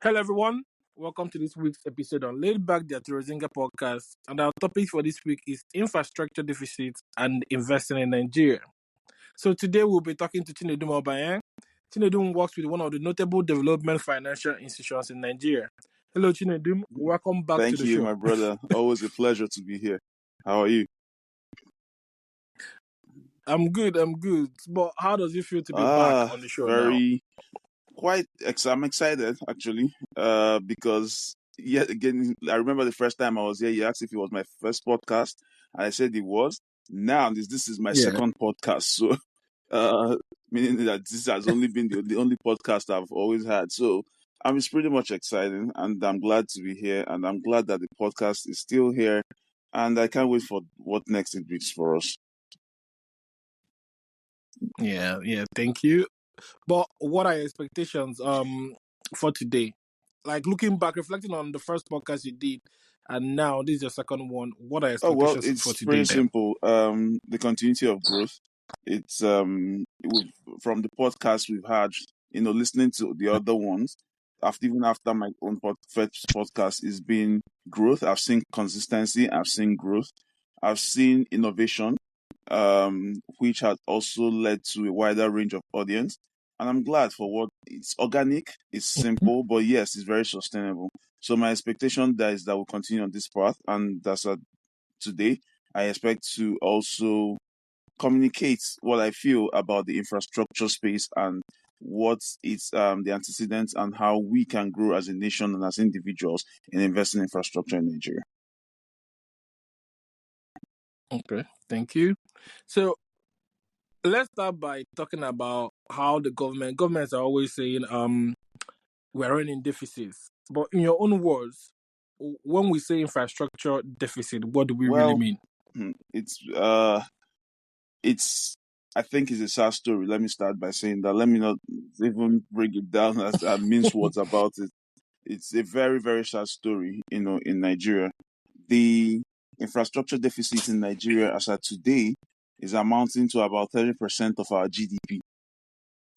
Hello, everyone. Welcome to this week's episode on Laid Back the Rosinga podcast. And our topic for this week is infrastructure deficit and investing in Nigeria. So today we'll be talking to Chinedum Obanye. Chinedum works with one of the notable development financial institutions in Nigeria. Hello, Chinedum. Welcome back to Thank the you, show. my brother. Always a pleasure to be here. How are you? I'm good. But how does it feel to be back on the show now? I'm excited actually, because yet again, I remember the first time I was here. You asked if it was my first podcast, and I said it was. Now this is my Yeah. second podcast, so uh, meaning that this has only been the only podcast I've always had. So it's pretty much exciting, and I'm glad to be here, and I'm glad that the podcast is still here, and I can't wait for what next it brings for us. Yeah. Thank you. But what are your expectations for today? Like looking back, reflecting on the first podcast you did, and now this is your second one. What are your Oh well, expectations for it's today pretty then? simple. The continuity of growth. It's from the podcast we've had. Listening to the other ones, after my own first podcast, is been growth. I've seen consistency. I've seen growth. I've seen innovation, which has also led to a wider range of audience. And I'm glad for what it's organic. It's simple, but yes, it's very sustainable. So my expectation there is that we'll continue on this path, and that's today, I expect to also communicate what I feel about the infrastructure space and what it's the antecedents and how we can grow as a nation and as individuals in investing in infrastructure in Nigeria. Okay, thank you. So let's start by talking about how the governments are always saying we're running deficits. But in your own words, when we say infrastructure deficit, what do we really Well, mean? it's I think it's a sad story. Let me start by saying that. Let me not even break it down as mince words about it. It's a very, very sad story, in Nigeria. The infrastructure deficit in Nigeria as of today is amounting to about 30% of our GDP.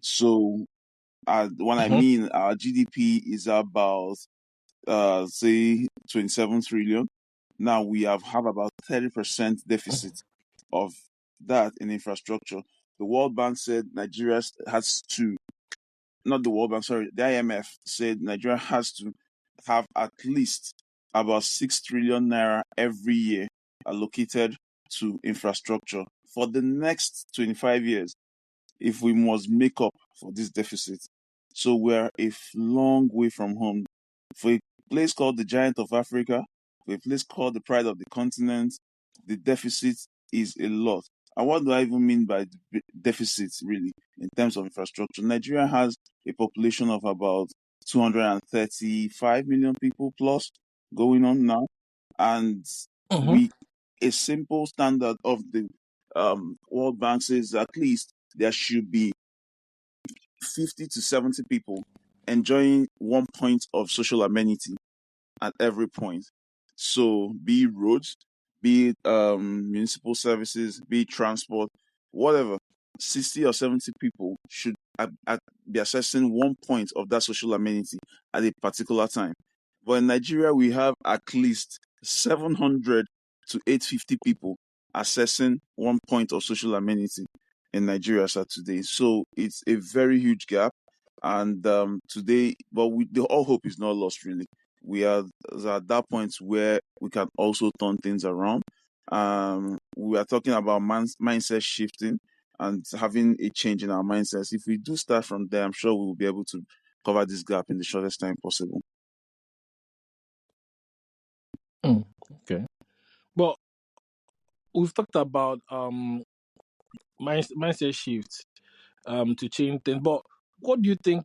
So, when I Mhm. mean our GDP is about, say, 27 trillion. Now we have about 30% deficit of that in infrastructure. The World Bank said Nigeria has to, not the World Bank, sorry, the IMF said Nigeria has to have at least about 6 trillion naira every year allocated to infrastructure for the next 25 years if we must make up for this deficit. So we're long way from home. For a place called the Giant of Africa, for a place called the Pride of the Continent, the deficit is a lot. And what do I even mean by deficit, really, in terms of infrastructure? Nigeria has a population of about 235 million people plus going on now. And Mhm. we a simple standard of the World Bank says at least there should be 50 to 70 people enjoying one point of social amenity at every point. So, be it roads, be it municipal services, be it transport, whatever, 60 or 70 people should be accessing one point of that social amenity at a particular time. But in Nigeria, we have at least 700 to 850 people accessing one point of social amenity in Nigeria as of today. So it's a very huge gap. And today, but all hope is not lost, really. We are at that point where we can also turn things around. We are talking about mindset shifting and having a change in our mindsets. If we do start from there, I'm sure we will be able to cover this gap in the shortest time possible. Okay. But we've talked about mindset shift to change things. But what do you think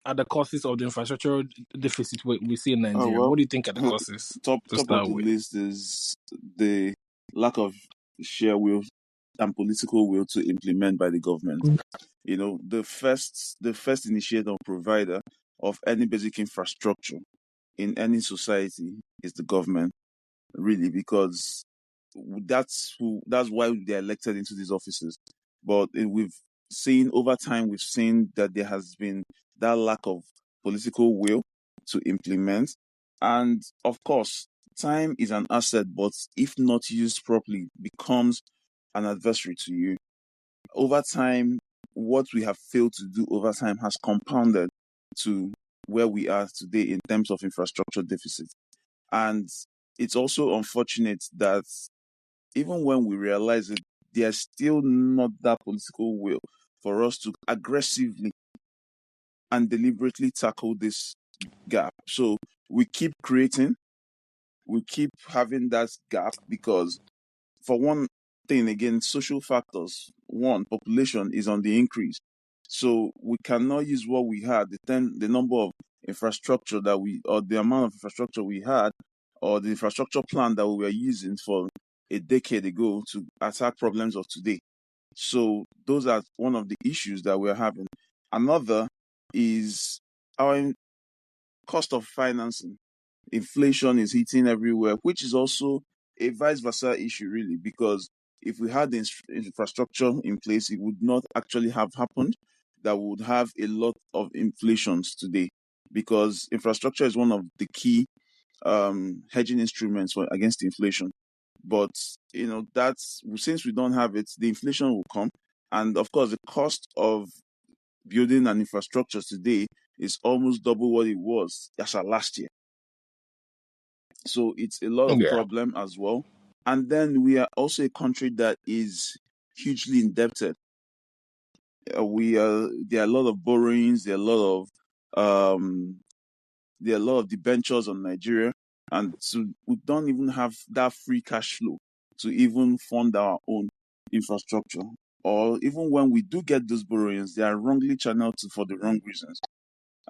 are the causes of the infrastructure deficit we see in Oh Nigeria? well, What do you think are the causes top to top of start the with? list is the lack of sheer will and political will to implement by the government. The first initiator provider of any basic infrastructure in any society is the government, really, because that's why they're elected into these offices. But we've seen over time, we've seen that there has been that lack of political will to implement. And of course, time is an asset, but if not used properly, becomes an adversary to you. Over time, what we have failed to do over time has compounded to where we are today in terms of infrastructure deficit. And it's also unfortunate that even when we realize it, there's still not that political will for us to aggressively and deliberately tackle this gap. So we keep creating, we keep having that gap because, for one thing, again, social factors. One, population is on the increase. So we cannot use what we had, the number of infrastructure that we, or the amount of infrastructure we had, or the infrastructure plan that we were using for a decade ago to attack problems of today. So those are one of the issues that we're having. Another is our cost of financing. Inflation is hitting everywhere, which is also a vice versa issue, really, because if we had the infrastructure in place, it would not actually have happened. That we would have a lot of inflations today, because infrastructure is one of the key hedging instruments against inflation. But that's, since we don't have it, the inflation will come, and of course, the cost of building an infrastructure today is almost double what it was as last year. So it's a lot of problem as well. And then we are also a country that is hugely indebted. There are a lot of borrowings, there are a lot of debentures on Nigeria, and so we don't even have that free cash flow to even fund our own infrastructure. Or even when we do get those borrowings, they are wrongly channeled for the wrong reasons.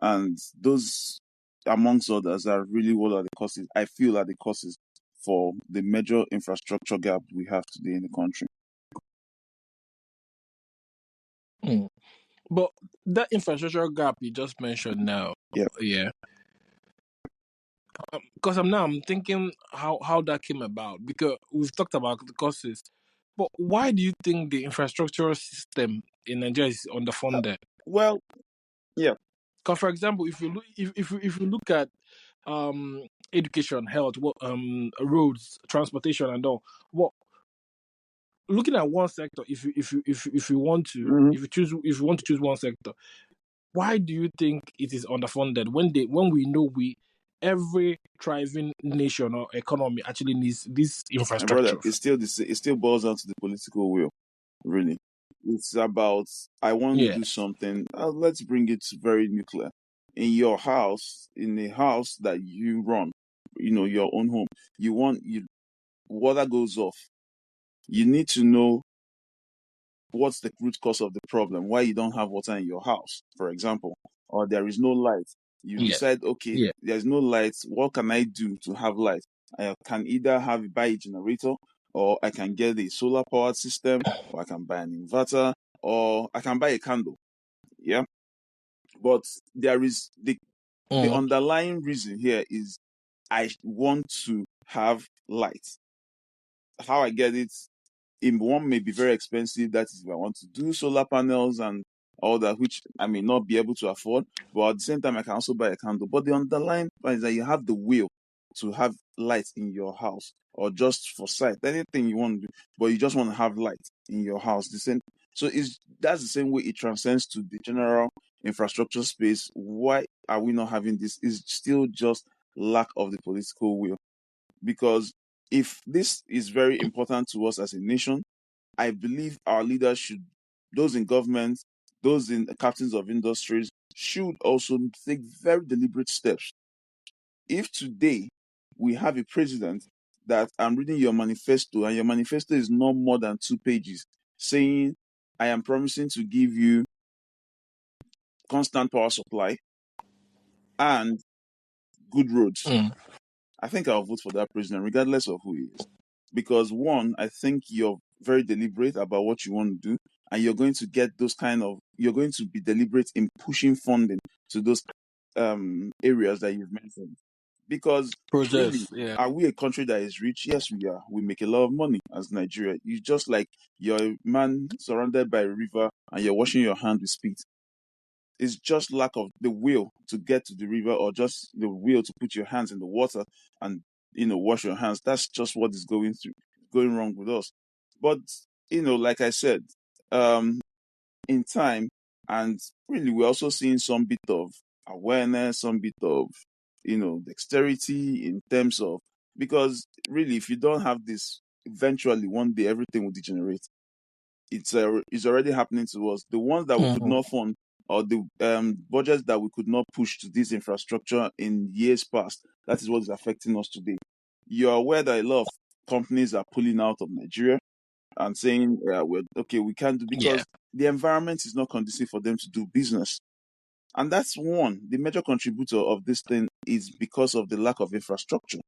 And those, amongst others, are really what are the causes, I feel, are the causes for the major infrastructure gap we have today in the country. But that infrastructure gap you just mentioned now, Yeah. because I'm thinking how that came about, because we've talked about the causes, but why do you think the infrastructure system in Nigeria is underfunded? Well, yeah. Because, for example, if you look at education, health, roads, transportation, and all, what, looking at one sector, if you want to Mm-hmm. if you want to choose one sector, why do you think it is underfunded when we know every thriving nation or economy actually needs this My brother, infrastructure? it still boils down to the political will, really. It's about, I want to Yeah. do something. Let's bring it very nuclear. In your house, in the house that you run, your own home, water goes off. You need to know what's the root cause of the problem, why you don't have water in your house, for example, or there is no light. You Yeah. decide, okay, Yeah. there's no light. What can I do to have light? I can either buy a generator, or I can get a solar powered system, or I can buy an inverter, or I can buy a candle. Yeah. But there is the Mm. underlying reason here is I want to have light. How I get it, in one may be very expensive. That is if I want to do solar panels and all that, which I may not be able to afford. But at the same time, I can also buy a candle. But the underlying point is that you have the will to have light in your house, or just for sight, anything you want to do, but you just want to have light in your house. The same. So that's the same way it transcends to the general infrastructure space. Why are we not having this? Is still just lack of the political will. Because if this is very important to us as a nation, I believe our leaders should, those in government, those in captains of industries, should also take very deliberate steps. If today we have a president that, I'm reading your manifesto, and your manifesto is not more than 2 pages, saying, I am promising to give you constant power supply and good roads, Mm. I think I'll vote for that president, regardless of who he is. Because one, I think you're very deliberate about what you want to do, and you're going to you're going to be deliberate in pushing funding to those areas that you've mentioned. Because really, Projects. Yeah. are we a country that is rich? Yes, we are. We make a lot of money as Nigeria. You just like you're a man surrounded by a river and you're washing your hand with spit. It's just lack of the will to get to the river, or just the will to put your hands in the water and wash your hands. That's just what is going wrong with us. But like I said, in time, and really we're also seeing some bit of awareness, some bit of dexterity in terms of, because really if you don't have this, eventually one day everything will degenerate. It's already happening to us. The ones that we could not fund, or the budgets that we could not push to this infrastructure in years past, that is what is affecting us today. You're aware that a lot of companies are pulling out of Nigeria and saying, we can't do, because the environment is not conducive for them to do business. And that's the major contributor of this thing is because of the lack of infrastructure.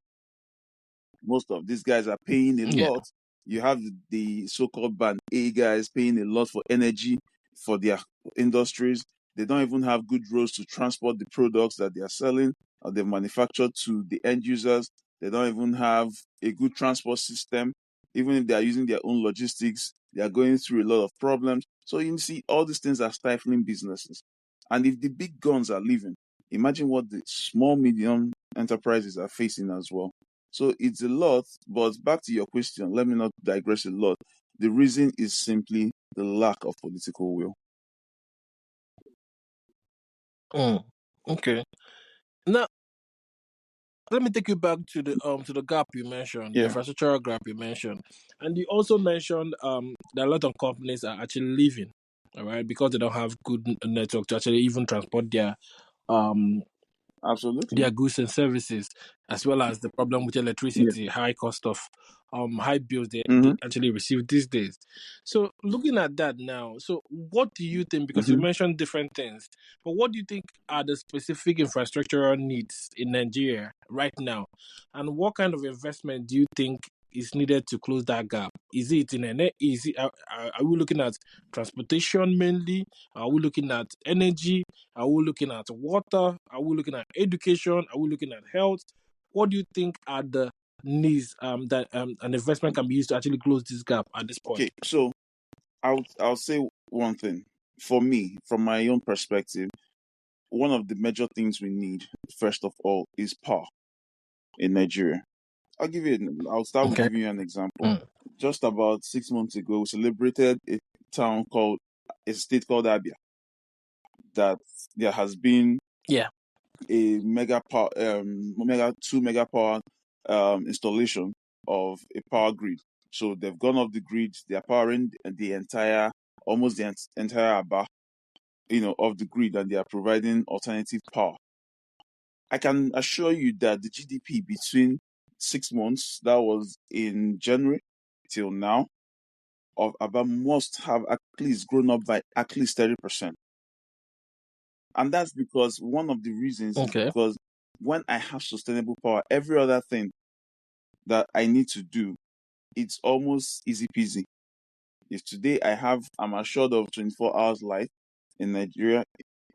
Most of these guys are paying a lot. You have the so-called band A guys paying a lot for energy for their industries. They don't even have good roads to transport the products that they are selling or they manufacture to the end users. They don't even have a good transport system. Even if they are using their own logistics, they are going through a lot of problems. So you see, all these things are stifling businesses. And if the big guns are leaving, imagine what the small, medium enterprises are facing as well. So it's a lot, but back to your question, let me not digress a lot. The reason is simply the lack of political will. Okay. Now, let me take you back to the gap you mentioned, the Yeah, infrastructural gap you mentioned, and you also mentioned that a lot of companies are actually leaving, all right, because they don't have good network to actually even transport um absolutely. their goods and services, as well as the problem with Yeah. electricity, high cost of high bills they Mm-hmm. actually receive these days. So looking at that now, so what do you think, because you Mm-hmm. mentioned different things, but what do you think are the specific infrastructural needs in Nigeria right now, and what kind of investment do you think is needed to close that gap? Is it are we looking at transportation mainly? Are we looking at energy? Are we looking at water? Are we looking at education? Are we looking at health? What do you think are the needs that an investment can be used to actually close this gap at this point? Okay, so I'll say one thing. For me, from my own perspective, one of the major things we need, first of all, is power in Nigeria. I'll start with Okay. giving you an example. Just about 6 months ago, we celebrated a state called Abia, that there has been Yeah. a two mega power installation of a power grid. So they've gone off the grid. They are powering almost the entire Aba, of the grid, and they are providing alternative power. I can assure you that the GDP between 6 months, that was in January, till now, of Aba must have at least grown up by at least 30%. And that's because one of the reasons is Okay. because when I have sustainable power, every other thing that I need to do, it's almost easy peasy. If today I'm assured of 24 hours light in Nigeria,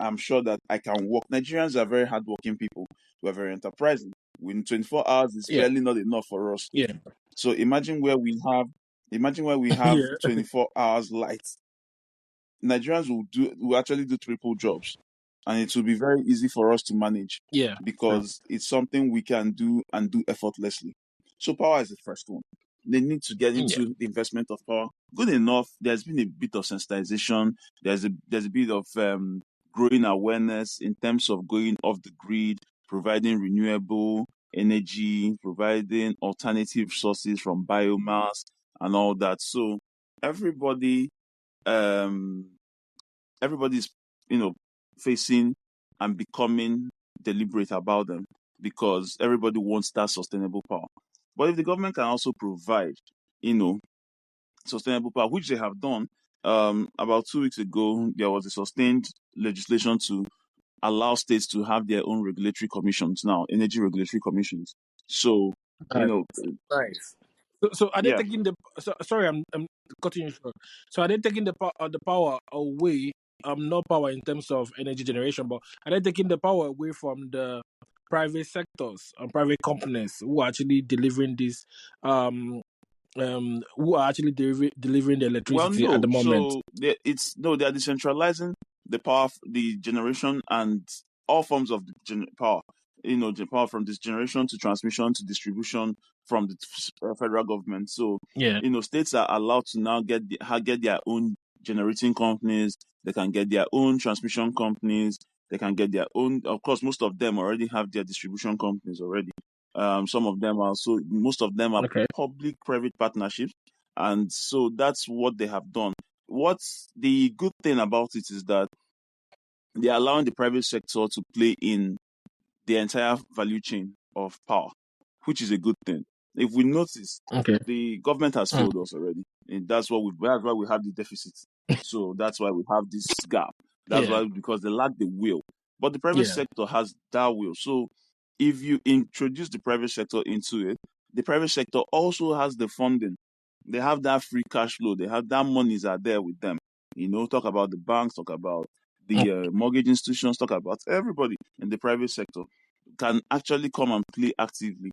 I'm sure that I can work. Nigerians are very hardworking people. We're very enterprising. When 24 hours is Yeah. barely not enough for us. Yeah. So imagine where we have Yeah. 24 hours light. Nigerians will actually do triple jobs, and it will be very easy for us to manage Yeah. True. because it's something we can do and do effortlessly. So power is the first one. They need to get Yeah. into the investment of power. Good enough. There's been a bit of sensitization. There's a bit of growing awareness in terms of going off the grid, providing renewable energy, providing alternative sources from biomass and all that. So everybody um everybody's facing and becoming deliberate about them, because everybody wants that sustainable power. But if the government can also provide you know sustainable power, which they have done, about 2 weeks ago there was a sustained legislation to allow states to have their own regulatory commissions now, energy regulatory commissions. So you Nice. know Nice. So are they yeah. taking sorry, I'm cutting you short. So are they taking the power away? Not power in terms of energy generation, but are they taking the power away from the private sectors and private companies who are actually delivering this who are actually delivering the Well, electricity at no. the moment? So they are decentralizing the generation and all forms of power. The power from this generation to transmission to distribution from the federal government. So, Yeah. states are allowed to now get their own generating companies. They can get their own transmission companies. They can get their own. Of course, most of them already have their distribution companies already. Some of them are so. Most of them are Okay. public-private partnerships, and so that's what they have done. What's the good thing about it is that they're allowing the private sector to play in the entire value chain of power, which is a good thing. If we notice, Okay. the government has Mm. failed us already, and that's why we have the deficit. So that's why we have this gap. That's Yeah. why, because they lack the will. But the private Yeah. sector has that will. So if you introduce the private sector into it, the private sector also has the funding. They have that free cash flow. They have that monies are there with them. Talk about the banks, talk about Mm. the mortgage institutions, talk about everybody in the private sector can actually come and play actively.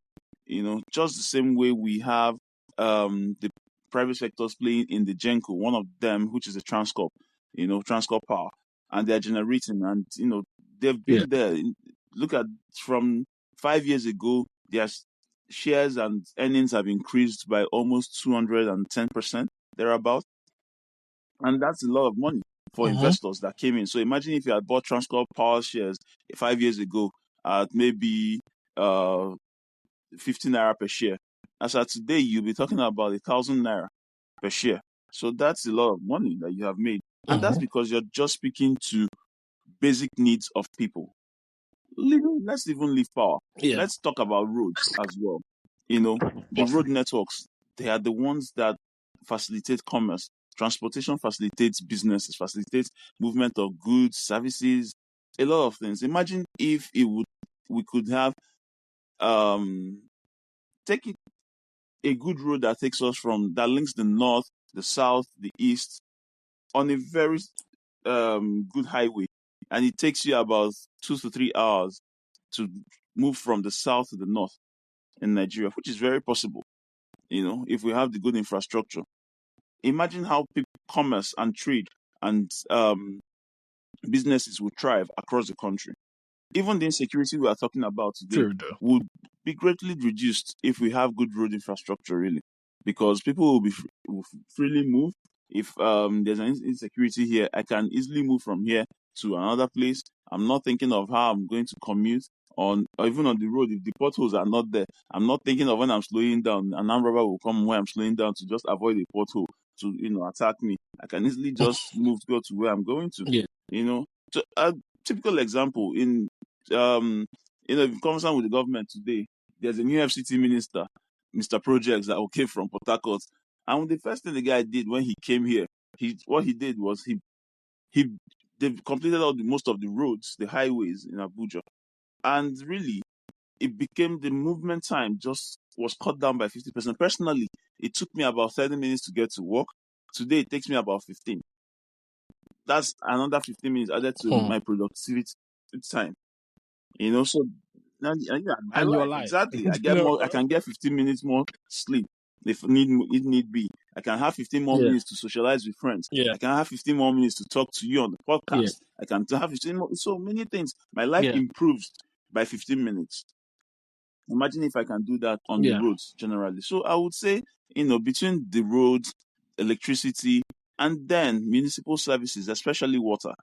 Just the same way we have the private sectors playing in the Genco, one of them, which is the Transcorp, Transcorp Power, and they're generating, and they've Yeah. been there. Look at from 5 years ago, their shares and earnings have increased by almost 210% thereabout, and that's a lot of money for Mm-hmm. investors that came in. So imagine if you had bought Transcorp Power shares 5 years ago at maybe uh 15 naira per share. As of today, you'll be talking about 1,000 naira per share. So that's a lot of money that you have made. And that's Mm-hmm. because you're just speaking to basic needs of people. Let's even leave power. Yeah. Let's talk about roads as well. The Yes. road networks, they are the ones that facilitate commerce. Transportation facilitates businesses, facilitates movement of goods, services, a lot of things. Imagine if we could have take it a good road that takes us from that links the north, the south, the east on a very good highway, and it takes you about 2 to 3 hours to move from the south to the north in Nigeria, which is very possible. If we have the good infrastructure. Imagine how commerce and trade and businesses will thrive across the country. Even the insecurity we are talking about today True though. would be greatly reduced if we have good road infrastructure, really, because people will freely move. If there's an insecurity here, I can easily move from here to another place. I'm not thinking of how I'm going to commute on, or even on the road. If the potholes are not there, I'm not thinking of when I'm slowing down. An armed robber will come when I'm slowing down to just avoid a pothole to attack me. I can easily just move to go to where I'm going to. Yeah. So a typical example in in conversation with the government today, there's a new FCT minister, Mr. Projects, that came from Port Harcourt. And the first thing the guy did when he came here, what he did was he they've completed most of the roads, the highways in Abuja. And really, it became the movement time just was cut down by 50%. Personally, it took me about 30 minutes to get to work. Today, it takes me about 15. That's another 15 minutes added to Hmm. my productivity time. So yeah, my And your life life. exactly. I get more. I can get 15 minutes more sleep if need be. I can have 15 more Yeah. minutes to socialize with friends. Yeah. I can have 15 more minutes to talk to you on the Yeah. podcast. I can have 15 more. So many things. My life Yeah. improves by 15 minutes. Imagine if I can do that on the Yeah. roads generally. So I would say, between the roads, electricity, and then municipal services, especially water,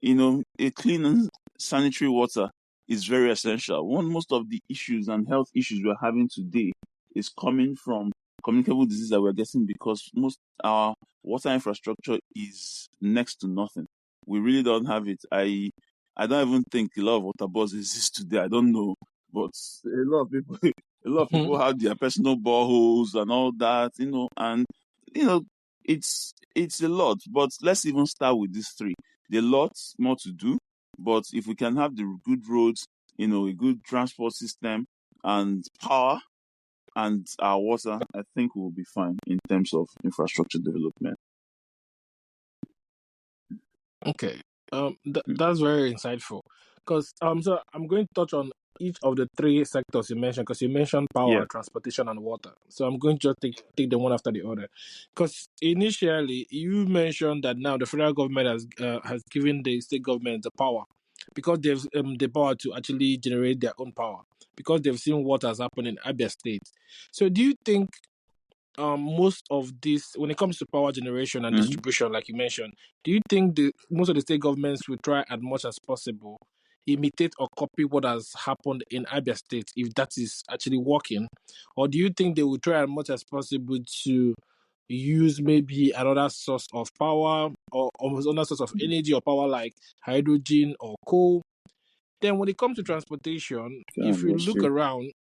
a clean and sanitary water is very essential. Most of the issues and health issues we're having today is coming from communicable disease that we're getting because most our water infrastructure is next to nothing. We really don't have it. I don't even think a lot of water boards exist today. I don't know, but a lot of people a lot of Mhm. people have their personal boreholes and all that, and you know it's a lot. But let's even start with these three. There are lots more to do, but if we can have the good roads, a good transport system and power and our water, I think we'll be fine in terms of infrastructure development. Okay. That's very insightful. Because so I'm going to touch on each of the three sectors you mentioned, because you mentioned Yeah. power, transportation, and water. So I'm going to just take them one after the other. Because initially you mentioned that now the federal government has given the state government the power, because they've the power to actually generate their own power, because they've seen what has happened in Abia State. So do you think most of this, when it comes to power generation and Mhm. distribution, like you mentioned, do you think the most of the state governments will try as much as possible imitate or copy what has happened in Abia State, if that is actually working, or do you think they will try as much as possible to use maybe another source of power, or almost another source of energy or power, like hydrogen or coal? Then when it comes to transportation, Yeah, if you that's look true. around,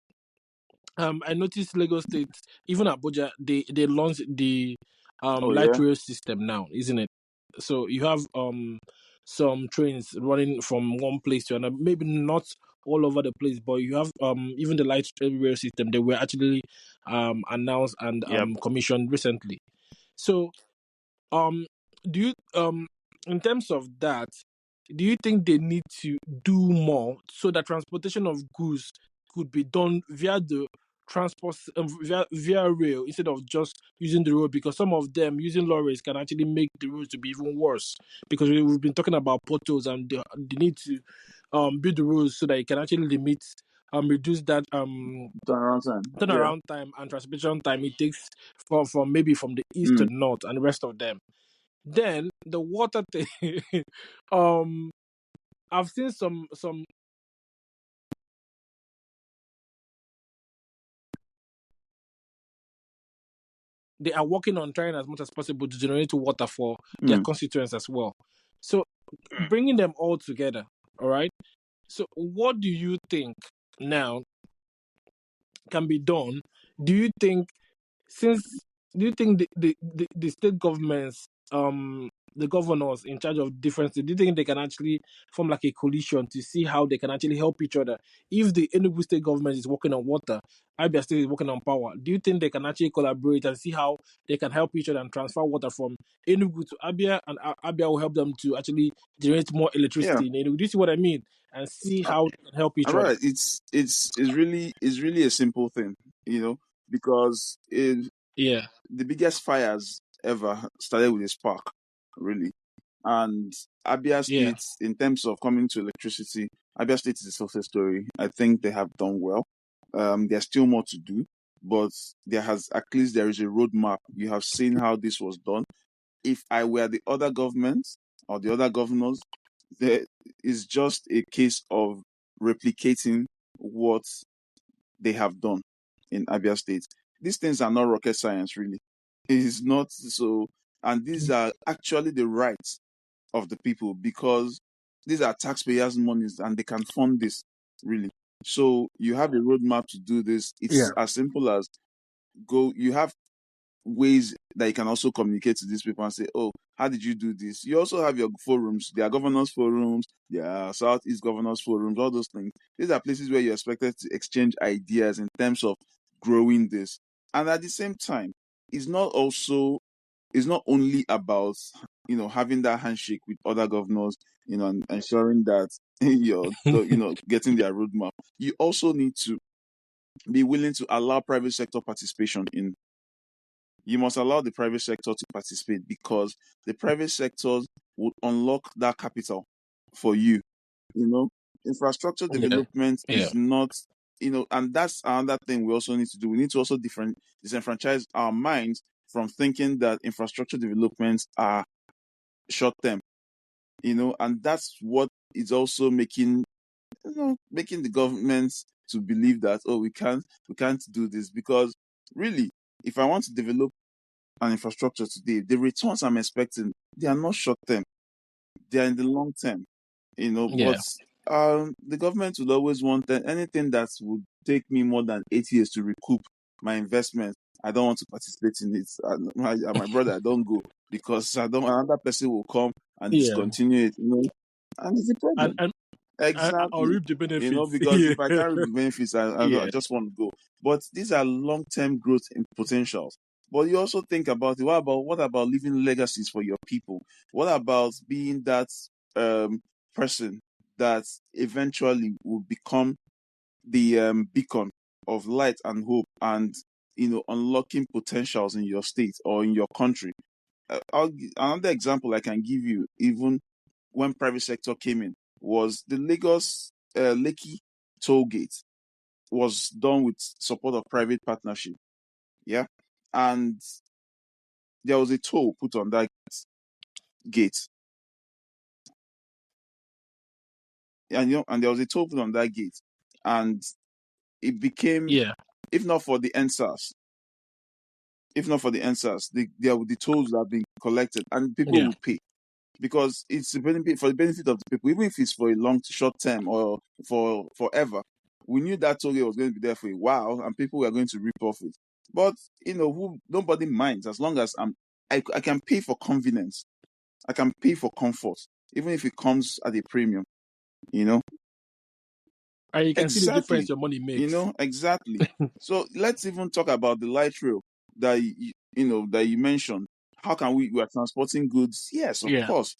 I noticed Lagos State, even Abuja, they launched the Oh light yeah. rail system now, isn't it? So you have some trains running from one place to another, maybe not all over the place, but you have even the light rail system. They were actually announced and Yep. commissioned recently. So um, do you in terms of that, do you think they need to do more so that transportation of goods could be done via the transport via rail instead of just using the road? Because some of them using lorries can actually make the roads to be even worse. Because we've been talking about potholes, and they need to build the roads so that it can actually limit reduce that Turnaround time. Yeah. turnaround time and transportation time it takes from maybe from the east to Mm. the north and the rest of them. Then the water thing, um, I've seen some. They are working on trying as much as possible to generate water for their Mm. constituents as well. So bringing them all together, all right. So what do you think now can be done? Do you think since do you think the state governments, the governors in charge of different states, do you think they can actually form like a coalition to see how they can actually help each other? If the Enugu state government is working on water, Abia state is working on power, do you think they can actually collaborate and see how they can help each other and transfer water from Enugu to Abia, and Abia will help them to actually generate more Yeah. electricity in Enugu? Do you see what I mean? And see Uh, how they can help each all other. right. It's really a simple thing, because Yeah, the biggest fires ever started with a spark, really. And Abia yeah, State, in terms of coming to electricity, Abia State is a success story. I think they have done well. There's still more to do, but there is a roadmap. You have seen how this was done. If I were the other governments or the other governors, there is just a case of replicating what they have done in Abia State. These things are not rocket science, really. It is not so, and these are actually the rights of the people, because these are taxpayers' monies and they can fund this, really. So you have a roadmap to do this. It's yeah, as simple as you have ways that you can also communicate to these people and say, oh, how did you do this? You also have your forums. There are governors forums, there are Southeast governors forums, all those things. These are places where you're expected to exchange ideas in terms of growing this. And at the same time, it's not also it's not only about having that handshake with other governors, and ensuring that getting their roadmap. You also need to be willing to allow private sector participation in. You must allow the private sector to participate, because the private sectors would unlock that capital for you. You know, infrastructure yeah, development yeah, is not, and that's another thing we also need to do. We need to also disenfranchise our minds from thinking that infrastructure developments are short term, and that's what is also making the governments to believe that, oh, we can't do this, because really, if I want to develop an infrastructure today, the returns I'm expecting, they are not short term, they are in the long term, but yeah, the government would always want anything that would take me more than 8 years to recoup my investment. I don't want to participate in it. My brother, I don't go, because I don't. Another person will come and yeah. discontinue it, and it's a and problem. and I'll Exactly. reap the benefits. Because if I can't reap the benefits, I Yeah, just want to go. But these are long term growth in potentials. But you also think about it. What about leaving legacies for your people? What about being that um, person that eventually will become the beacon of light and hope, and unlocking potentials in your state or in your country. Another example I can give you, even when private sector came in, was the Lagos Lekki toll gate was done with support of private partnership. Yeah, and there was a toll put on that gate, and there was a toll put on that gate, and it became, Yeah. if not for the NSAS, the tolls that have been collected, and people Yeah. will pay because it's for the benefit of the people, even if it's for a short term or for forever. We knew that toll gate was going to be there for a while, and people were going to reap off it. But nobody minds as long as I can pay for convenience, I can pay for comfort, even if it comes at a premium. You know, And you can see the exactly. difference your money makes. Exactly. So let's even talk about the light rail that you mentioned. How can we are transporting goods? Yes, of Yeah. course.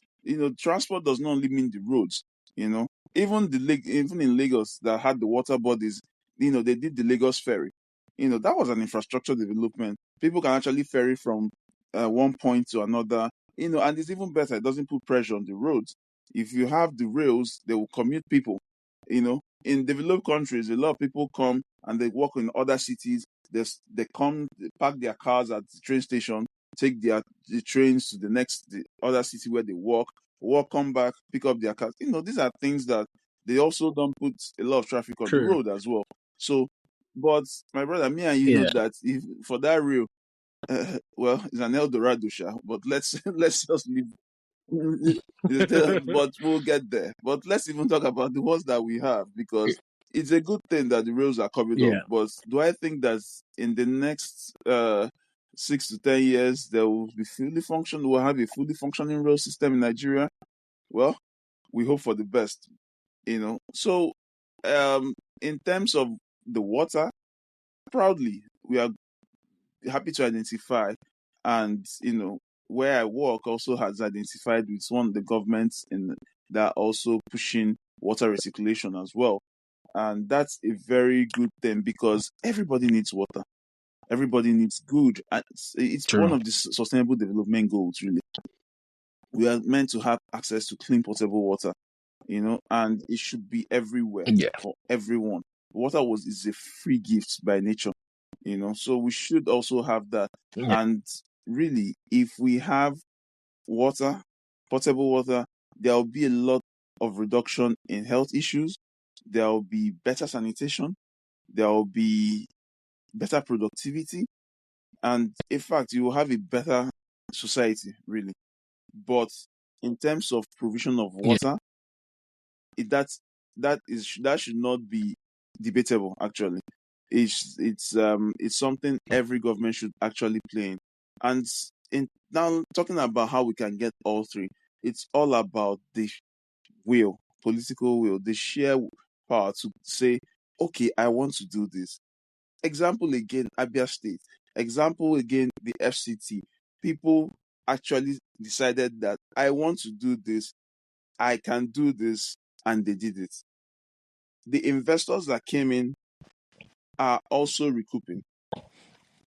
Transport does not only mean the roads. You know, even in Lagos that had the water bodies. They did the Lagos ferry. That was an infrastructure development. People can actually ferry from one point to another. And it's even better. It doesn't put pressure on the roads. If you have the rails, they will commute people. In developed countries, a lot of people come and they work in other cities. They come, they park their cars at the train station, take the trains to the other city where they work, come back, pick up their cars. These are things that they also don't put a lot of traffic on the True. road as well. So, but my brother, me and you know Yeah. that if for that real, well, it's an Eldorado, sha, but let's let's just leave. But we'll get there. But let's even talk about the ones that we have, because it's a good thing that the rails are coming up. Yeah. But do I think that in the next 6 to 10 years there will be we'll have a fully functioning rail system in Nigeria? Well, we hope for the best. So in terms of the water, proudly we are happy to identify, and where I work also has identified with one of the governments in that also pushing water recirculation as well. And that's a very good thing because everybody needs water. Everybody needs good. It's one True. of the sustainable development goals, really. We are meant to have access to clean potable water, and it should be everywhere Yeah. for everyone. Water is a free gift by nature, so we should also have that. Yeah. And really, if we have water, potable water, there will be a lot of reduction in health issues. There will be better sanitation. There will be better productivity. And in fact, you will have a better society, really. But in terms of provision of Yeah. water, that should not be debatable. Actually, it's something every government should actually play in. And in now talking about how we can get all three, it's all about the political will, the sheer power to say, okay, I want to do this. Example again, Abia State. Example again, the FCT. People actually decided that I want to do this, I can do this, and they did it. The investors that came in are also recouping.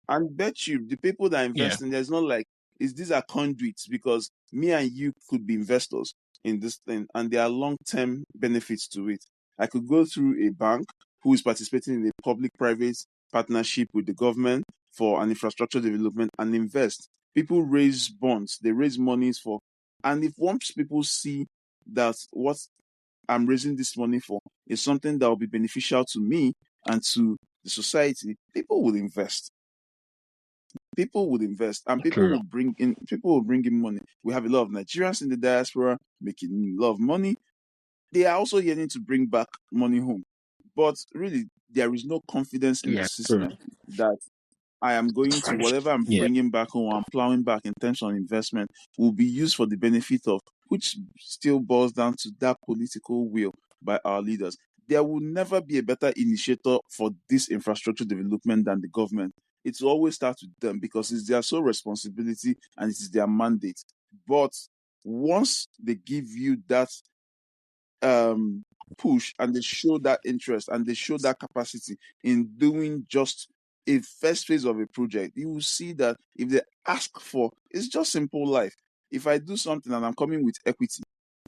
And bet you the people that are Yeah. investing, there's not like these are conduits, because me and you could be investors in this thing, and there are long-term benefits to it. I could go through a bank who is participating in a public-private partnership with the government for an infrastructure development and invest. People raise bonds, they raise monies for, and if once people see that what I'm raising this money for is something that will be beneficial to me and to the society, people will invest. People would invest, and True. people will bring in money. We have a lot of Nigerians in the diaspora making a lot of money. They are also yearning to bring back money home, but really there is no confidence in the Yeah. True. system that I am going to, whatever I'm Yeah. bringing back home, I'm plowing back in terms of investment, will be used for the benefit of, which still boils down to that political will by our leaders. There will never be a better initiator for this infrastructure development than the government. It will always start with them because it's their sole responsibility and it is their mandate. But once they give you that push and they show that interest and they show that capacity in doing just a first phase of a project, you will see that if they ask for, it's just simple life. If I do something and I'm coming with equity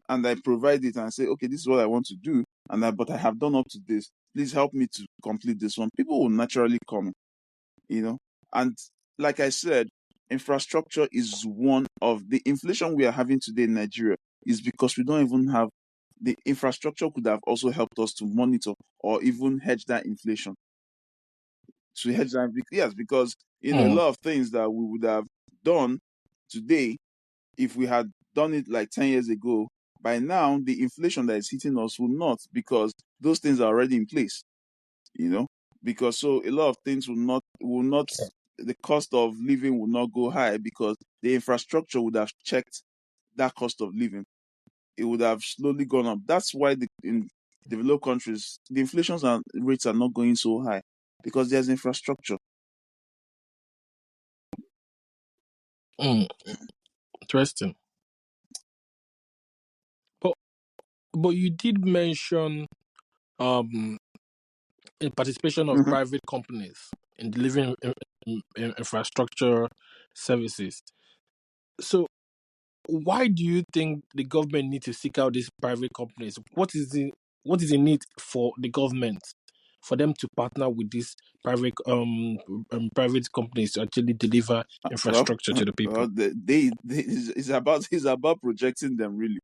and I provide it and say, okay, this is what I want to do, but I have done up to this, please help me to complete this one, people will naturally come, And like I said, infrastructure is one of the inflation we are having today in Nigeria is because we don't even have the infrastructure could have also helped us to monitor or even hedge that inflation. To hedge that, yes, because a lot of things that we would have done today, if we had done it like 10 years ago, by now the inflation that is hitting us will not, because those things are already in place, because so a lot of things will not the cost of living will not go high because the infrastructure would have checked that cost of living. It would have slowly gone up. That's why in developed countries, the inflation rates are not going so high because there's infrastructure. Interesting. But you did mention in participation of Mhm. private companies in delivering infrastructure services. So why do you think the government need to seek out these private companies? What is the need for the government for them to partner with these private companies to actually deliver Well, infrastructure to the people? it's about projecting them, really.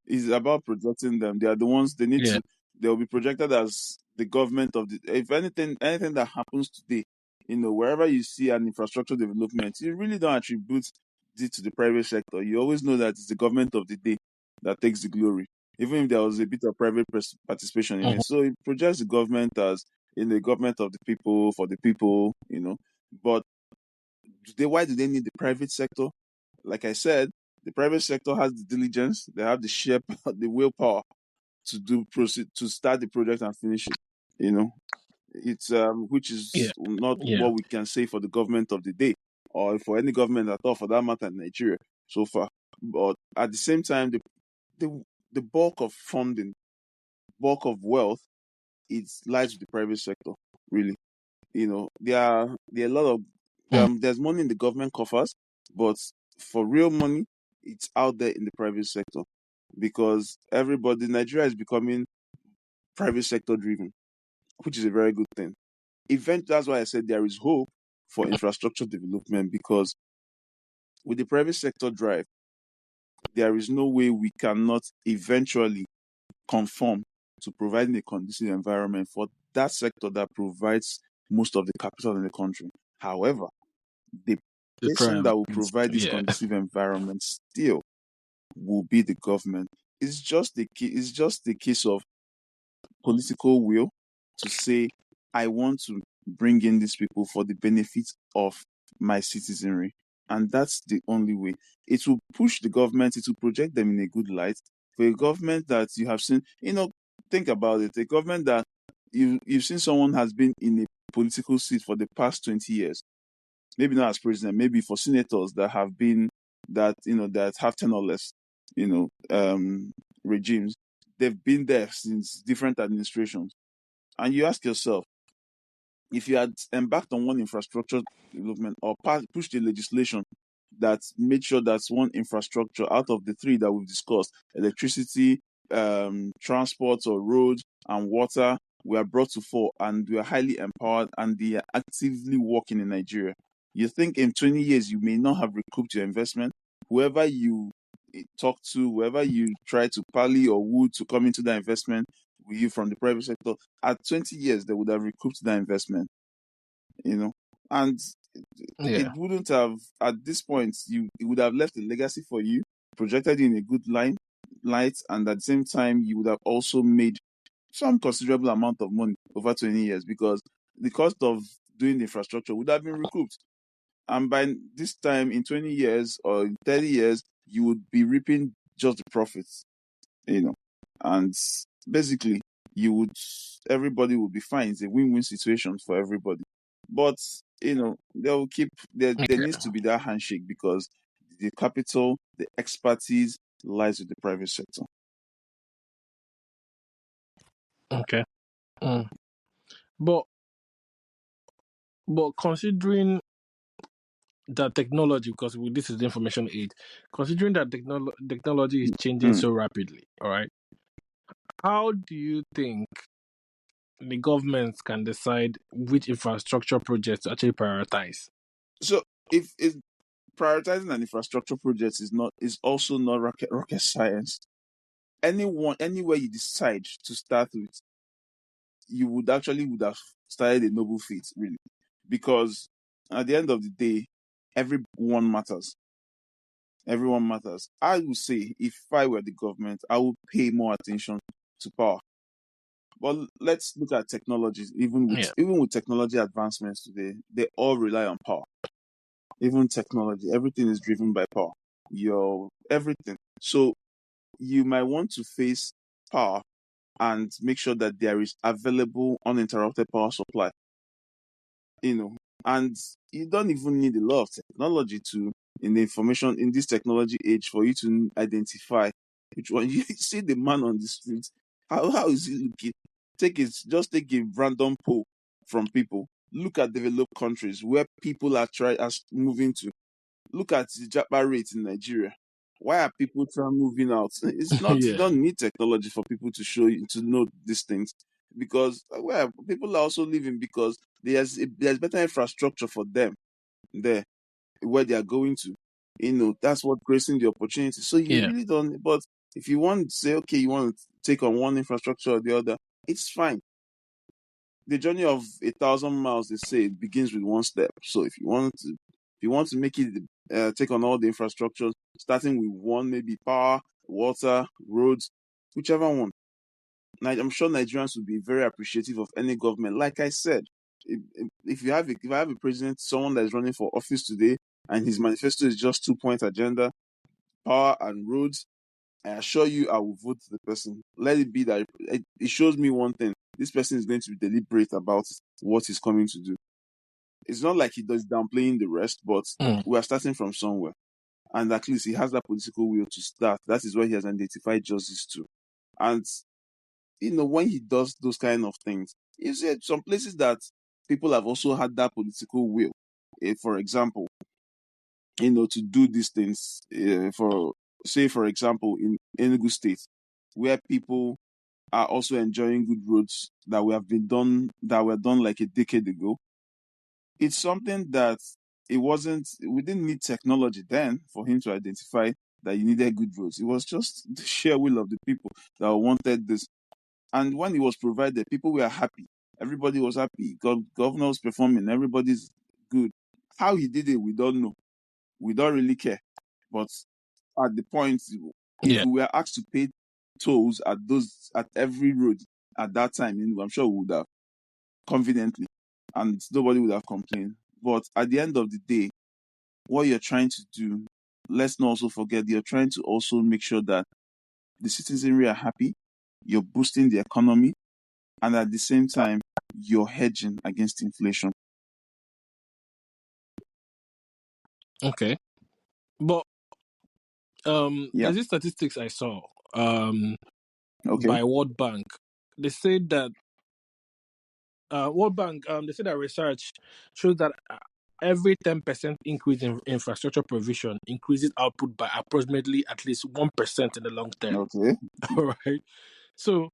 It's about projecting them. They are the ones they need Yeah. to. They will be projected as the government of the. If anything that happens today, wherever you see an infrastructure development, you really don't attribute it to the private sector. You always know that it's the government of the day that takes the glory, even if there was a bit of private participation in Mhm. it. So it projects the government as in the government of the people for the people. But why do they need the private sector? Like I said, the private sector has the diligence, they have the sheer the willpower to proceed to start the project and finish it. It's which Yeah. is not Yeah. what we can say for the government of the day or for any government at all for that matter in Nigeria so far. But at the same time, the the bulk of funding, bulk of wealth, it lies with the private sector, really. There are a lot of Mm. there's money in the government coffers, but for real money, it's out there in the private sector because Nigeria is becoming private sector driven, which is a very good thing. That's why I said there is hope for infrastructure development because with the private sector drive, there is no way we cannot eventually conform to providing a conducive environment for that sector that provides most of the capital in the country. However, the The person that will private. provide this Yeah. conducive environment still will be the government. It's just the case of political will to say, I want to bring in these people for the benefit of my citizenry. And that's the only way. It will push the government, it will project them in a good light. For a government that you have seen, think about it, a government that you've seen someone has been in a political seat for the past 20 years, maybe not as president, maybe for senators that have been that have 10 or less, regimes. They've been there since different administrations. And you ask yourself, if you had embarked on one infrastructure development or pushed a legislation that made sure that one infrastructure out of the three that we've discussed, electricity, transport or roads and water, were brought to fore and we are highly empowered and they are actively working in Nigeria. You think in 20 years you may not have recouped your investment? Whoever you talk to, whoever you try to parley or woo to come into that investment with you from the private sector, at 20 years they would have recouped that investment, and it Yeah. wouldn't have, at this point, it would have left a legacy for you, projected you in a good light, and at the same time you would have also made some considerable amount of money over 20 years because the cost of doing the infrastructure would have been recouped. And by this time in 20 years or in 30 years, you would be reaping just the profits, and basically everybody would be fine. It's a win-win situation for everybody. But there needs to be that handshake because the capital, the expertise lies with the private sector. Okay. Mm. But considering that technology, because this is the information age, considering that technology is changing Mm. so rapidly, all right, how do you think the governments can decide which infrastructure projects to actually prioritize? So if prioritizing an infrastructure project is also not rocket science. Anywhere you decide to start with, you would have started a noble feat, really, because at the end of the day, everyone matters. Everyone matters. I would say if I were the government, I would pay more attention to power. But let's look at technologies. Yeah. Even with technology advancements today, they all rely on power. Even technology, everything is driven by power. Your everything. So you might want to face power and make sure that there is available uninterrupted power supply. And you don't even need a lot of technology to in the information in this technology age for you to identify which one. You see the man on the street, how is he looking? Just take a random poll from people. Look at developed countries where people are moving to. Look at the japa rate in Nigeria. Why are people trying moving out? It's not, you Yeah. don't need technology for people to show you to know these things, because where people are also living, because there's better infrastructure for them there where they are going to. That's what creating the opportunity. So you Yeah. really don't. But if you want to say, okay, you want to take on one infrastructure or the other, it's fine. The journey of 1,000 miles, they say, it begins with one step. So if you want to make it take on all the infrastructure, starting with one, maybe power, water, roads, whichever one. I'm sure Nigerians would be very appreciative of any government. Like I said, if I have a president, someone that is running for office today, and his manifesto is just 2 point agenda, power and roads, I assure you, I will vote the person. Let it be that it shows me one thing: this person is going to be deliberate about what he's coming to do. It's not like he does downplaying the rest, but Mm. we are starting from somewhere, and at least he has that political will to start. That is where he has identified justice to, and when he does those kind of things, you see some places that people have also had that political will. For example, to do these things. For example, in Enugu State, where people are also enjoying good roads that were done like a decade ago. It's something that we didn't need technology then for him to identify that you needed good roads. It was just the sheer will of the people that wanted this. And when it was provided, people were happy. Everybody was happy. Governors performing, everybody's good. How he did it, we don't know. We don't really care. But at the point, if Yeah. we were asked to pay tolls at every road at that time, I'm sure we would have confidently, and nobody would have complained. But at the end of the day, what you're trying to do, let's not also forget, you're trying to also make sure that the citizenry are happy, you're boosting the economy, and at the same time, you're hedging against inflation. Okay. But Yeah. there's this statistics I saw Okay. by World Bank. They said that World Bank they said that research shows that every 10% increase in infrastructure provision increases output by approximately at least 1% in the long term. Okay. All right. So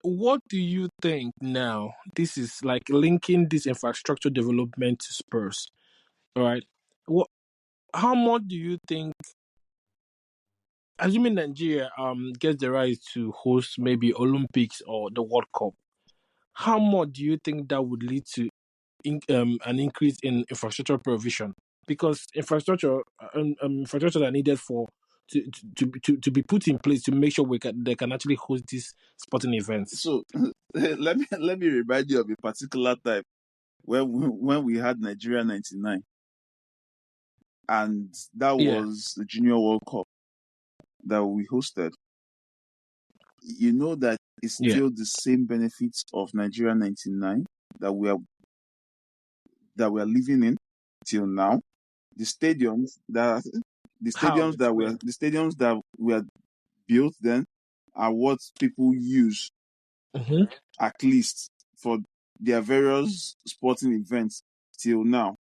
what do you think now? This is like linking this infrastructure development to Spurs. All right. What? How much do you think? Assuming Nigeria gets the right to host maybe Olympics or the World Cup, how much do you think that would lead to an increase in infrastructure provision? Because infrastructure are needed for to be put in place to make sure they can actually host these sporting events. So let me remind you of a particular time when we had Nigeria '99, and that Yeah. was the Junior World Cup that we hosted. You know that it's Yeah. still the same benefits of Nigeria '99 that we are living in till now. The stadiums that the How? stadiums that were Explain. the stadiums that were built then, are what people use Mm-hmm. at least for their various sporting events till now.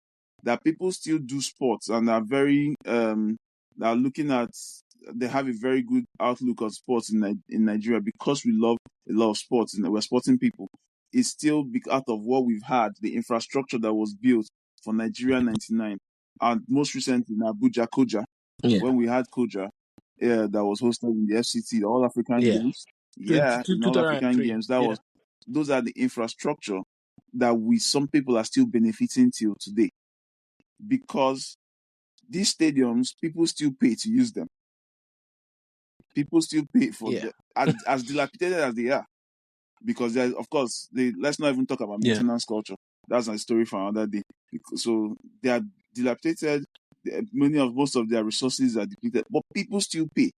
That people still do sports and are very are looking at, they have a very good outlook on sports in Nigeria because we love a lot of sports and we're sporting people. It's still out of what we've had, the infrastructure that was built for Nigeria 99, and most recently in Abuja Koja, Yeah. when we had Koja, that was hosted in the FCT, the All African Yeah. Games. Yeah, in All African 2003. Games, that Yeah. was, those are the infrastructure that some people are still benefiting till today, because these stadiums, people still pay to use them. People still pay for Yeah. the, as dilapidated as they are, because there's, of course, let's not even talk about Yeah. maintenance culture. That's a story for another day. So they are dilapidated. Most of their resources are depleted, but people still pay.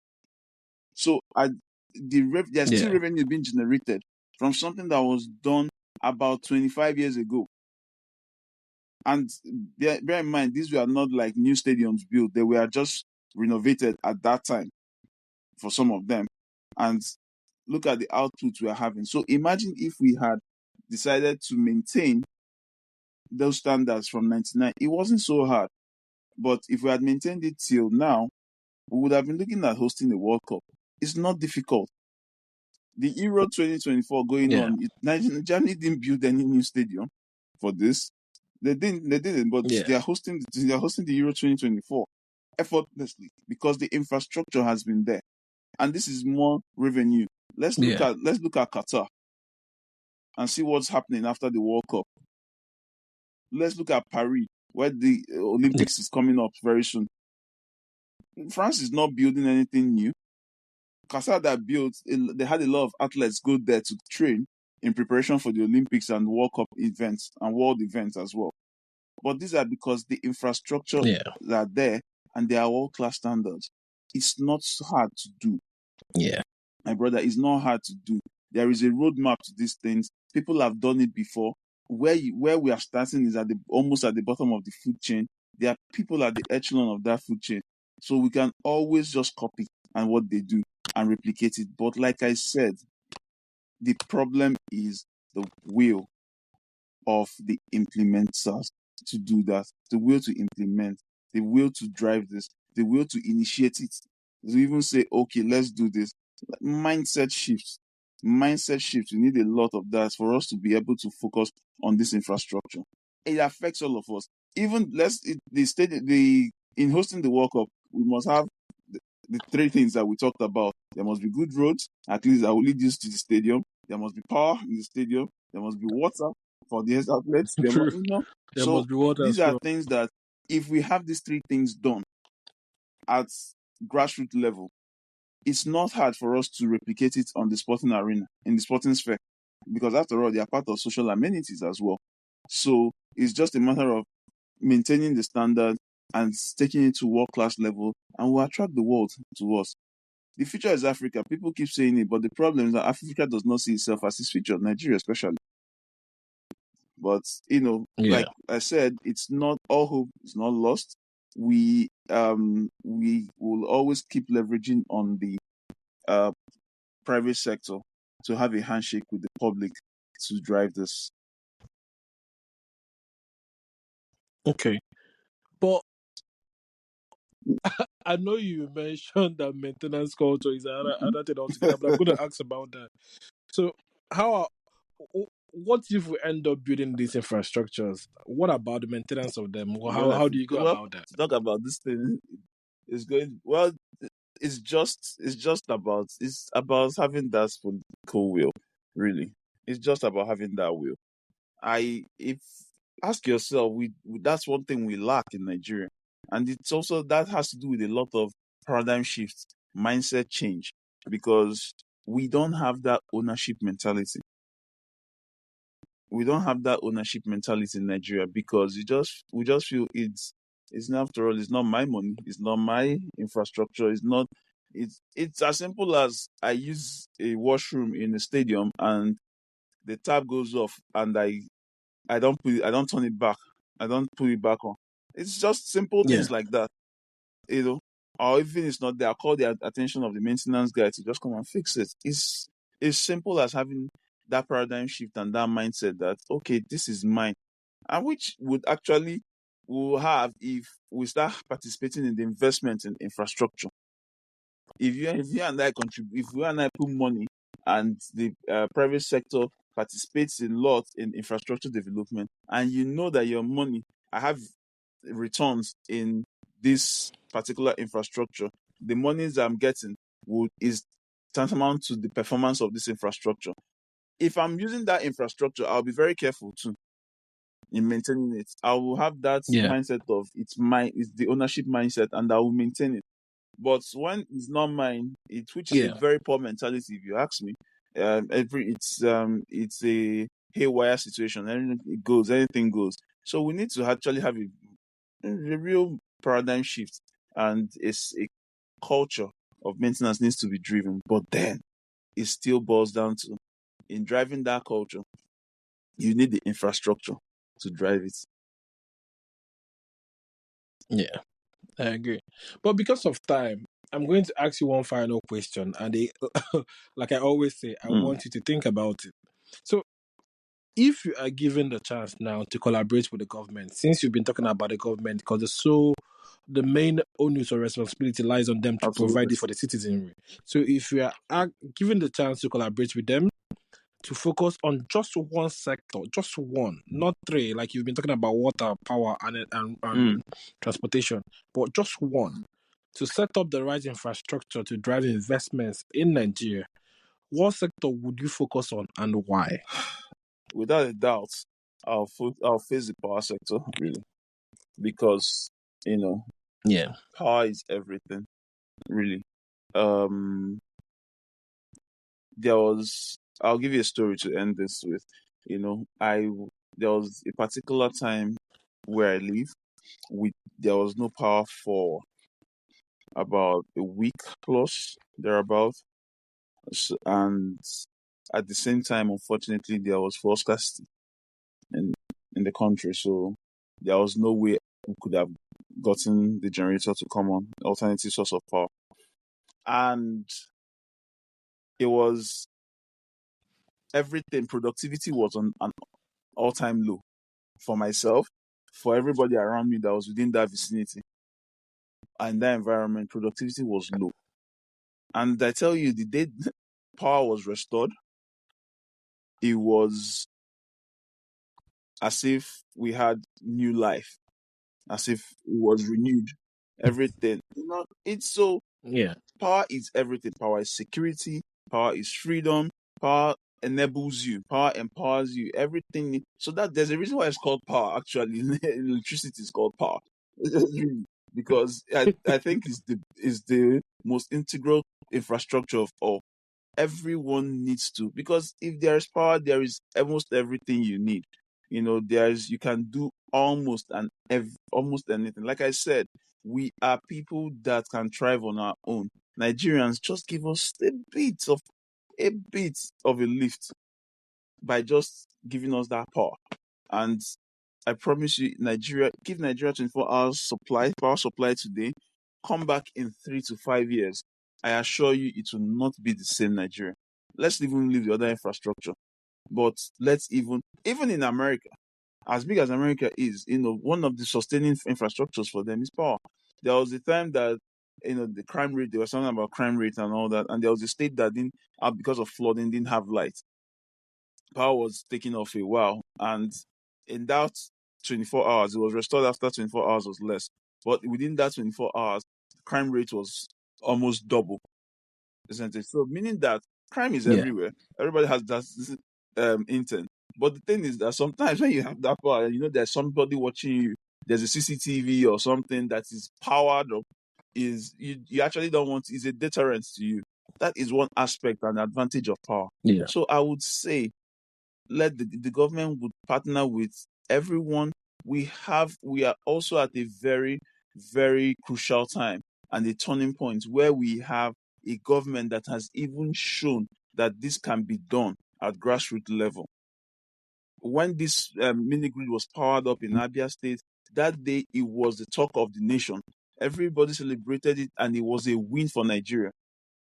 So there's still Yeah. revenue being generated from something that was done about 25 years ago. And bear in mind, these were not like new stadiums built. They were just renovated at that time for some of them. And look at the output we are having. So imagine if we had decided to maintain those standards from 99. It wasn't so hard. But if we had maintained it till now, we would have been looking at hosting the World Cup. It's not difficult. The Euro 2024 going Yeah. on, Germany didn't build any new stadium for this. They didn't, but Yeah. they're hosting the Euro 2024 effortlessly because the infrastructure has been there. And this is more revenue. Let's look Yeah. at Qatar and see what's happening after the World Cup. Let's look at Paris, where the Olympics is coming up very soon. France is not building anything new. Qatar that built, they had a lot of athletes go there to train in preparation for the Olympics and World Cup events and world events as well. But these are because the infrastructure Yeah. are there and they are world-class standards. It's not hard to do. Yeah. My brother, it's not hard to do. There is a roadmap to these things. People have done it before. Where we are starting is almost at the bottom of the food chain. There are people at the echelon of that food chain. So we can always just copy and what they do and replicate it. But like I said, the problem is the will of the implementers to do that, the will to implement, the will to drive this, the will to initiate it, to even say, okay, let's do this. Mindset shifts. Mindset shifts. We need a lot of that for us to be able to focus on this infrastructure. It affects all of us. Even in hosting the World Cup, we must have the three things that we talked about. There must be good roads, at least that will lead you to the stadium. There must be power in the stadium. There must be water for the health outlets. True. There So must be water these as are well. things that if we have these three things done at grassroots level, it's not hard for us to replicate it on the sporting arena, in the sporting sphere, because after all, they are part of social amenities as well. So it's just a matter of maintaining the standard and taking it to world-class level, and we'll attract the world to us. The future is Africa. People keep saying it, but the problem is that Africa does not see itself as its future, Nigeria especially. But Yeah. like I said, it's not all hope is not lost. We will always keep leveraging on the uh, private sector to have a handshake with the public to drive this. Okay. But I know you mentioned that maintenance culture is another thing altogether, but I'm going to ask about that. So, what if we end up building these infrastructures? What about the maintenance of them? Brother, How do you go about that? to talk about this thing is going well. It's about having that political will. Really, it's just about having that will. If ask yourself, that's one thing we lack in Nigeria, and it's also that has to do with a lot of paradigm shifts, mindset change, because we don't have that ownership mentality. We don't have that ownership mentality in Nigeria because we just feel it's not, after all, it's not my money, it's not my infrastructure, it's as simple as I use a washroom in a stadium and the tap goes off and I don't turn it back. I don't put it back on. It's just simple Yeah. things like that, you know. or even it's not there, I'll call the attention of the maintenance guy to just come and fix it. It's as simple as having that paradigm shift and that mindset that, okay, this is mine, and which would actually will have if we start participating in the investment in infrastructure. If you and I contribute, if you and I put money, and the private sector participates a lot in infrastructure development, and you know that your money, I have returns in this particular infrastructure, the monies I'm getting is tantamount to the performance of this infrastructure. If I'm using that infrastructure, I'll be very careful too in maintaining it. I will have that Yeah. mindset of it's the ownership mindset, and I will maintain it. But when it's not mine, which is a Yeah. very poor mentality, if you ask me. It's a haywire situation. Anything goes. So we need to actually have a real paradigm shift, and it's a culture of maintenance needs to be driven. But then it still boils down to, in driving that culture, you need the infrastructure to drive it. Yeah. I agree. But because of time, I'm going to ask you one final question. And like I always say, I Mm. want you to think about it. So, if you are given the chance now to collaborate with the government, since you've been talking about the government, because the main onus or responsibility lies on them to Absolutely. provide it for the citizenry. So, if you are given the chance to collaborate with them, to focus on just one sector, just one, not three, like you've been talking about water, power, and transportation, but just one, to set up the right infrastructure to drive investments in Nigeria, what sector would you focus on and why? Without a doubt, I'll face the power sector, really, because Yeah. power is everything, really. Um, I'll give you a story to end this with. There was a particular time where I live, there was no power for about a week plus thereabout. And at the same time, unfortunately, there was fuel scarcity in in the country, so there was no way we could have gotten the generator to come on, alternative source of power, and it was everything. Productivity was on an all-time low for myself, for everybody around me that was within that vicinity and that environment. Productivity was low, and I tell you, the day power was restored, it was as if we had new life, as if it was renewed. Everything, it's so. Yeah. Power is everything. Power is security. Power is freedom. Power enables you. Power empowers you. Everything. So that there's a reason why it's called power. Actually, electricity is called power. Because I think it's the most integral infrastructure of all. Everyone needs to, because if there is power, there is almost everything you need. You can do almost anything. Like I said, we are people that can thrive on our own. Nigerians, just give us a bit of a lift by just giving us that power. And I promise you, give Nigeria 24 hours power supply today, come back in 3 to 5 years. I assure you it will not be the same Nigeria. Let's even leave the other infrastructure. But let's even in America, as big as America is, one of the sustaining infrastructures for them is power. There was a time that the crime rate, there was something about crime rate and all that, and there was a state that didn't because of flooding, didn't have light. Power was taken off a while, and in that 24 hours, it was restored after 24 hours was less. But within that 24 hours, the crime rate was almost double, isn't it? So meaning that crime is Yeah. everywhere. Everybody has that intent. But the thing is that sometimes when you have that power, there's somebody watching you. There's a CCTV or something that is powered up. You actually don't want, is a deterrent to you. That is one aspect and advantage of power. Yeah. So I would say let the government would partner with everyone. We are also at a very, very crucial time and a turning point where we have a government that has even shown that this can be done at grassroots level. When this mini grid was powered up in Abia State, that day it was the talk of the nation. Everybody celebrated it, and it was a win for Nigeria.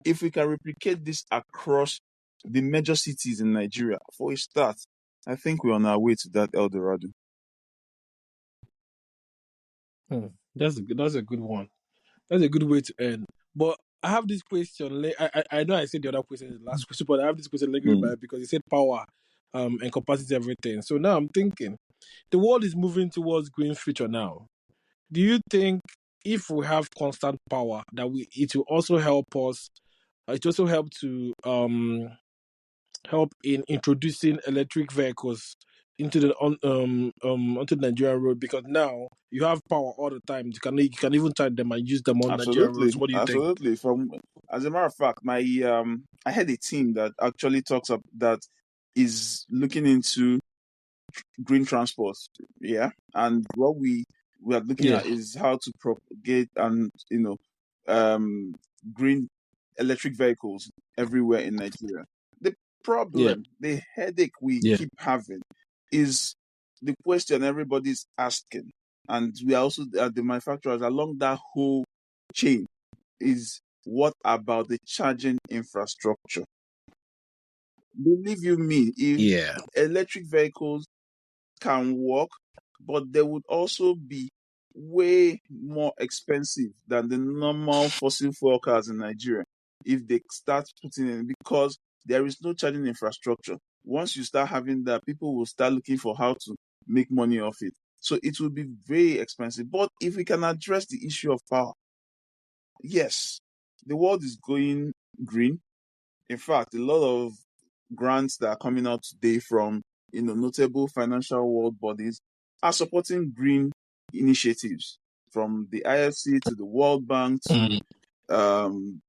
If we can replicate this across the major cities in Nigeria, for a start, I think we're on our way to that El Dorado. That's a good one. That's a good way to end. But I have this question. I know I said the other question is the last question, but I have this question lingering by because you said power encompasses everything. So now I'm thinking the world is moving towards green future now. Do you think if we have constant power that it will also help us it also help to help in introducing electric vehicles into the onto the Nigerian road, because now you have power all the time. You can even charge them and use them on Nigerian Absolutely, roads. What do you think? absolutely. As a matter of fact, I had a team that actually talks up that is looking into green transport. Yeah, and what we are looking Yeah, at is how to propagate and um green electric vehicles everywhere in Nigeria. The yeah, problem, the headache we yeah, keep having is the question everybody's asking, and we are also the manufacturers along that whole chain is, what about the charging infrastructure? Believe you me, if yeah, electric vehicles can work, but they would also be way more expensive than the normal fossil fuel cars in Nigeria if they start putting in, because there is no charging infrastructure. Once you start having that, people will start looking for how to make money off it. So it will be very expensive. But if we can address the issue of power, yes, the world is going green. In fact, a lot of grants that are coming out today from notable financial world bodies are supporting green initiatives, from the IFC to the World Bank to mm, um,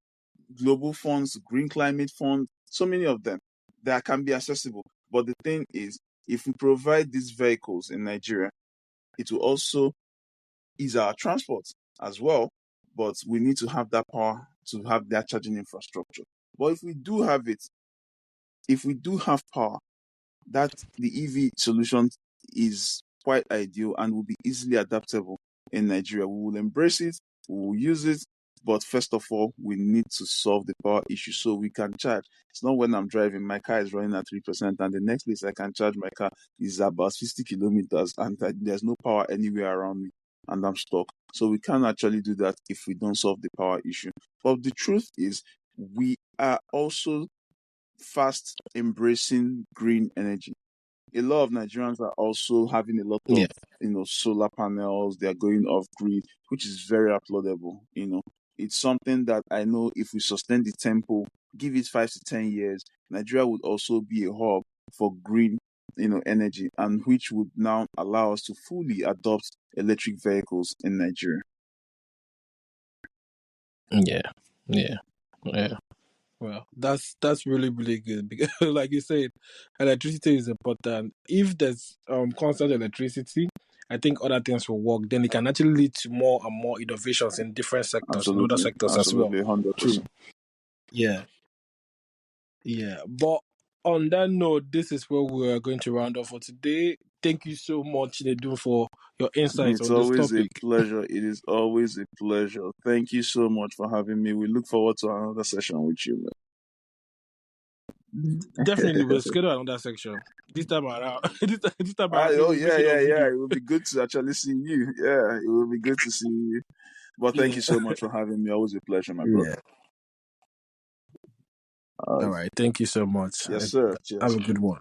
global funds, Green Climate Fund, so many of them that can be accessible. But the thing is, if we provide these vehicles in Nigeria, it will also ease our transport as well. But we need to have that power to have that charging infrastructure. But if we do have power, that the EV solution is quite ideal and will be easily adaptable in Nigeria. We will embrace it, we will use it, but first of all, we need to solve the power issue so we can charge. It's not when I'm driving, my car is running at 3%, and the next place I can charge my car is about 50 kilometers, and there's no power anywhere around me, and I'm stuck. So we can't actually do that if we don't solve the power issue. But the truth is, we are also fast embracing green energy. A lot of Nigerians are also having a lot yeah, of solar panels. They are going off grid, which is very applaudable. It's something that I know if we sustain the tempo, give it 5 to 10 years, Nigeria would also be a hub for green energy, and which would now allow us to fully adopt electric vehicles in Nigeria. yeah, yeah, yeah. Well, that's really really good because, like you said, electricity is important. If there's constant electricity, I think other things will work. Then it can actually lead to more and more innovations in different sectors, in other Absolutely, sectors as well. absolutely, True. 100%. Yeah, yeah. But on that note, this is where we're going to round off for today. Thank you so much, Nedu, for your insights It's on this always a topic. pleasure. It is always a pleasure. Thank you so much for having me. We look forward to another session with you, Definitely, man. we'll schedule another section this time around. This time around, maybe Oh we'll yeah, make it yeah, on yeah. video. It will be good to actually see you. Yeah, it will be good to see you. But thank Yeah. you so much for having me. Always a pleasure, my brother. Yeah. Uh, All right. Thank you so much. yes, sir. Have Cheers. a good one.